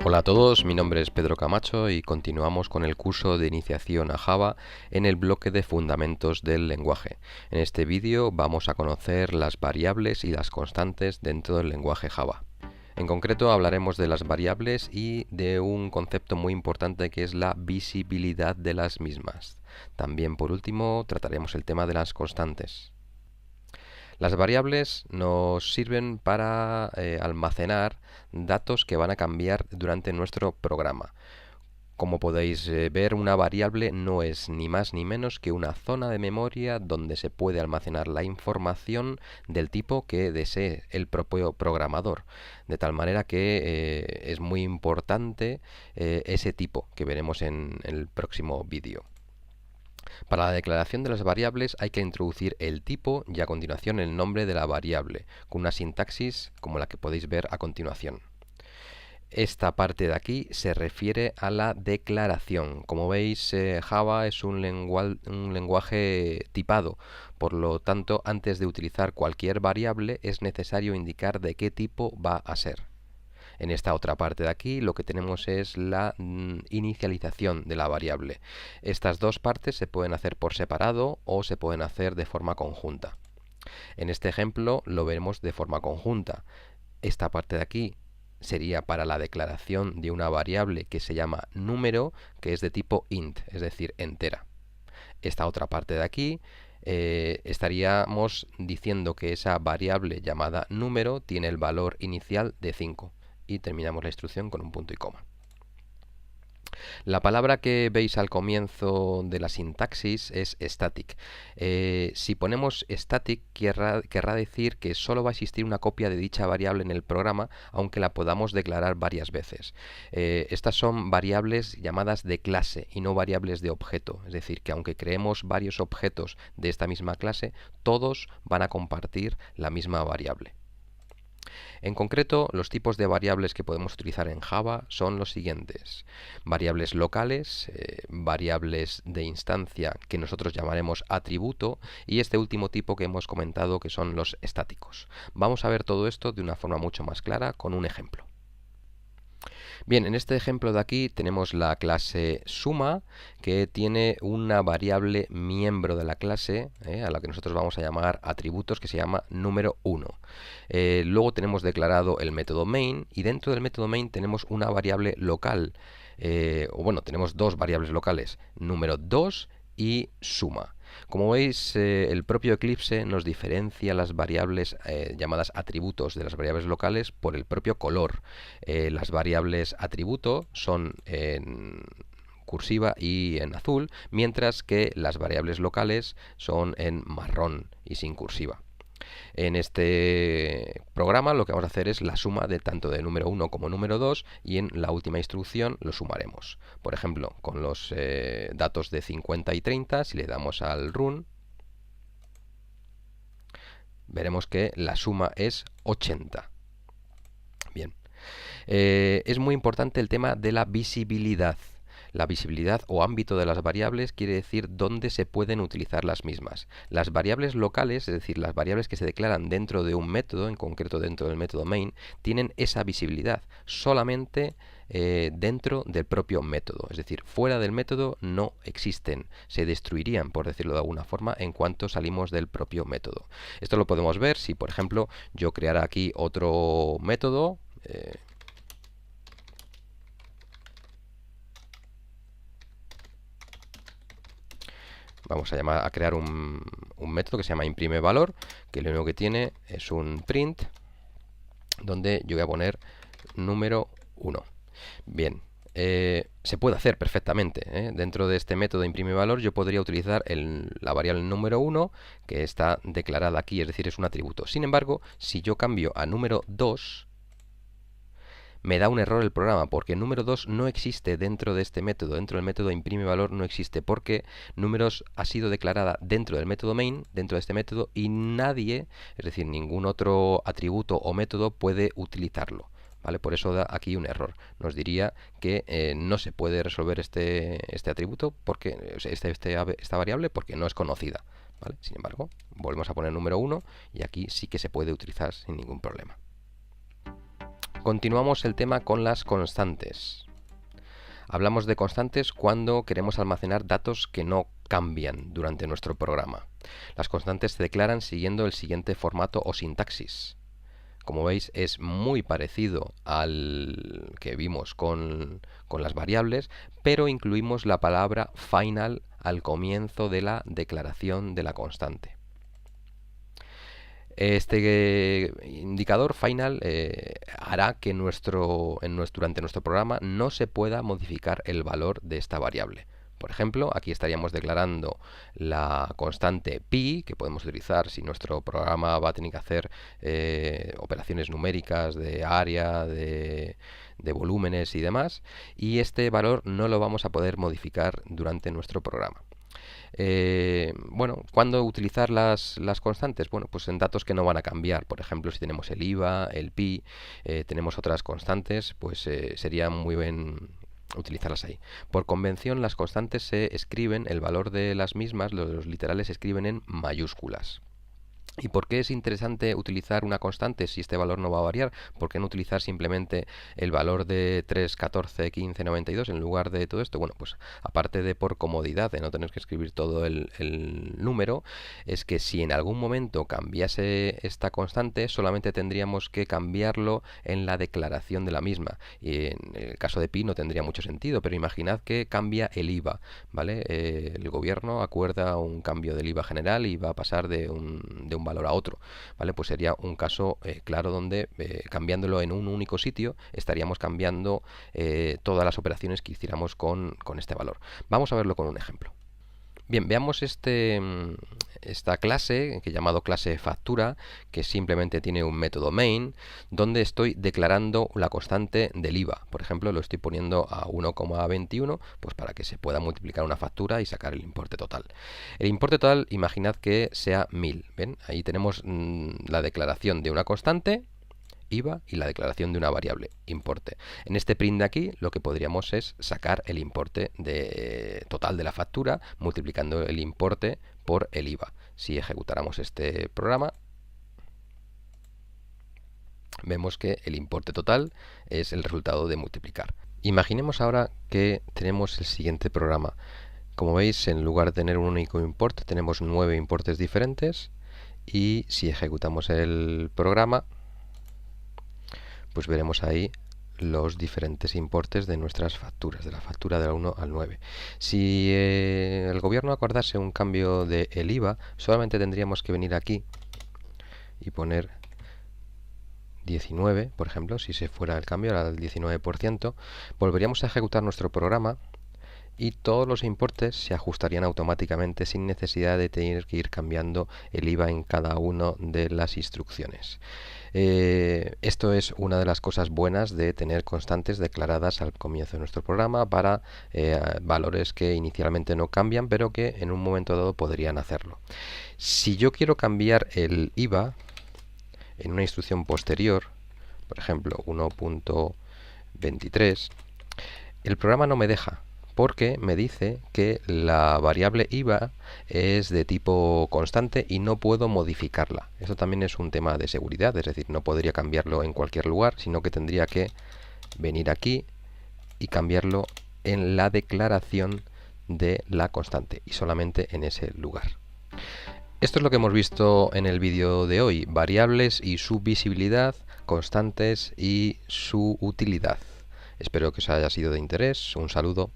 Hola a todos, mi nombre es Pedro Camacho y continuamos con el curso de iniciación a Java en el bloque de fundamentos del lenguaje. En este vídeo vamos a conocer las variables y las constantes dentro del lenguaje Java. En concreto hablaremos de las variables y de un concepto muy importante que es la visibilidad de las mismas. También por último trataremos el tema de las constantes. Las variables nos sirven para almacenar datos que van a cambiar durante nuestro programa. Como podéis ver, una variable no es ni más ni menos que una zona de memoria donde se puede almacenar la información del tipo que desee el propio programador. De tal manera que es muy importante ese tipo que veremos en el próximo vídeo. Para la declaración de las variables hay que introducir el tipo y a continuación el nombre de la variable, con una sintaxis como la que podéis ver a continuación. Esta parte de aquí se refiere a la declaración. Como veis, Java es un lenguaje tipado. Por lo tanto, antes de utilizar cualquier variable es necesario indicar de qué tipo va a ser. En esta otra parte de aquí lo que tenemos es la inicialización de la variable. Estas dos partes se pueden hacer por separado o se pueden hacer de forma conjunta. En este ejemplo lo veremos de forma conjunta. Esta parte de aquí sería para la declaración de una variable que se llama número, que es de tipo int, es decir, entera. Esta otra parte de aquí estaríamos diciendo que esa variable llamada número tiene el valor inicial de 5 y terminamos la instrucción con un punto y coma. La palabra que veis al comienzo de la sintaxis es static. Si ponemos static querrá decir que solo va a existir una copia de dicha variable en el programa, aunque la podamos declarar varias veces. Estas son variables llamadas de clase y no variables de objeto. Es decir, que aunque creemos varios objetos de esta misma clase, todos van a compartir la misma variable. En concreto, los tipos de variables que podemos utilizar en Java son los siguientes: variables locales, variables de instancia que nosotros llamaremos atributo, y este último tipo que hemos comentado, que son los estáticos. Vamos a ver todo esto de una forma mucho más clara con un ejemplo. Bien, en este ejemplo de aquí tenemos la clase suma, que tiene una variable miembro de la clase, a la que nosotros vamos a llamar atributos, que se llama número 1. Luego tenemos declarado el método main, y dentro del método main tenemos una variable local, tenemos dos variables locales, número 2 y suma. Como veis, el propio Eclipse nos diferencia las variables llamadas atributos de las variables locales por el propio color. Las variables atributo son en cursiva y en azul, mientras que las variables locales son en marrón y sin cursiva. En este programa lo que vamos a hacer es la suma de tanto de número 1 como número 2, y en la última instrucción lo sumaremos. Por ejemplo, con los datos de 50 y 30, si le damos al run, veremos que la suma es 80. Bien. Es muy importante el tema de la visibilidad. La visibilidad o ámbito de las variables quiere decir dónde se pueden utilizar las mismas. Las variables locales, es decir, las variables que se declaran dentro de un método, en concreto dentro del método main, tienen esa visibilidad solamente dentro del propio método. Es decir, fuera del método no existen, se destruirían, por decirlo de alguna forma, en cuanto salimos del propio método. Esto lo podemos ver si, por ejemplo, yo creara aquí otro método. Vamos a crear un método que se llama imprime valor, que lo único que tiene es un print, donde yo voy a poner número 1. Bien, se puede hacer perfectamente. Dentro de este método imprime valor yo podría utilizar la variable número 1, que está declarada aquí, es decir, es un atributo. Sin embargo, si yo cambio a número 2, me da un error el programa, porque número 2 no existe dentro de este método. Dentro del método imprime valor no existe, porque números ha sido declarada dentro del método main, dentro de este método, y nadie, es decir, ningún otro atributo o método puede utilizarlo. ¿Vale? Por eso da aquí un error. Nos diría que no se puede resolver este atributo, porque esta variable, porque no es conocida. ¿Vale? Sin embargo, volvemos a poner número 1 y aquí sí que se puede utilizar sin ningún problema. Continuamos el tema con las constantes. Hablamos de constantes cuando queremos almacenar datos que no cambian durante nuestro programa. Las constantes se declaran siguiendo el siguiente formato o sintaxis. Como veis, es muy parecido al que vimos con las variables, pero incluimos la palabra final al comienzo de la declaración de la constante. Este indicador final hará que durante nuestro programa no se pueda modificar el valor de esta variable. Por ejemplo, aquí estaríamos declarando la constante pi, que podemos utilizar si nuestro programa va a tener que hacer operaciones numéricas de área, de volúmenes y demás, y este valor no lo vamos a poder modificar durante nuestro programa. Bueno, ¿cuándo utilizar las constantes? Bueno, pues en datos que no van a cambiar. Por ejemplo, si tenemos el IVA, el pi, tenemos otras constantes, pues sería muy bien utilizarlas ahí. Por convención, las constantes se escriben, el valor de las mismas, los literales se escriben en mayúsculas. ¿Y por qué es interesante utilizar una constante si este valor no va a variar? ¿Por qué no utilizar simplemente el valor de 3, 14, 15, 92 en lugar de todo esto? Bueno, pues aparte de por comodidad, de no tener que escribir todo el número, es que si en algún momento cambiase esta constante, solamente tendríamos que cambiarlo en la declaración de la misma. Y en el caso de pi no tendría mucho sentido, pero imaginad que cambia el IVA, ¿vale? El gobierno acuerda un cambio del IVA general y va a pasar de un valor a otro, ¿vale? Pues sería un caso claro donde cambiándolo en un único sitio estaríamos cambiando todas las operaciones que hiciéramos con este valor. Vamos a verlo con un ejemplo. Bien, veamos esta clase, que he llamado clase factura, que simplemente tiene un método main, donde estoy declarando la constante del IVA. Por ejemplo, lo estoy poniendo a 1,21, pues para que se pueda multiplicar una factura y sacar el importe total. El importe total, imaginad que sea 1000. ¿Ven? Ahí tenemos la declaración de una constante, IVA, y la declaración de una variable, importe. En este print de aquí lo que podríamos es sacar el importe total de la factura multiplicando el importe por el IVA. Si ejecutáramos este programa, vemos que el importe total es el resultado de multiplicar. Imaginemos ahora que tenemos el siguiente programa. Como veis, en lugar de tener un único importe, tenemos 9 importes diferentes, y si ejecutamos el programa, pues veremos ahí los diferentes importes de nuestras facturas, de la factura del 1 al 9. Si el gobierno acordase un cambio del IVA, solamente tendríamos que venir aquí y poner 19, por ejemplo, si se fuera el cambio al 19%, volveríamos a ejecutar nuestro programa y todos los importes se ajustarían automáticamente sin necesidad de tener que ir cambiando el IVA en cada una de las instrucciones. Esto es una de las cosas buenas de tener constantes declaradas al comienzo de nuestro programa para valores que inicialmente no cambian, pero que en un momento dado podrían hacerlo. Si yo quiero cambiar el IVA en una instrucción posterior, por ejemplo 1.23, el programa no me deja, porque me dice que la variable IVA es de tipo constante y no puedo modificarla. Eso también es un tema de seguridad, es decir, no podría cambiarlo en cualquier lugar, sino que tendría que venir aquí y cambiarlo en la declaración de la constante y solamente en ese lugar. Esto es lo que hemos visto en el vídeo de hoy: variables y su visibilidad, constantes y su utilidad. Espero que os haya sido de interés. Un saludo.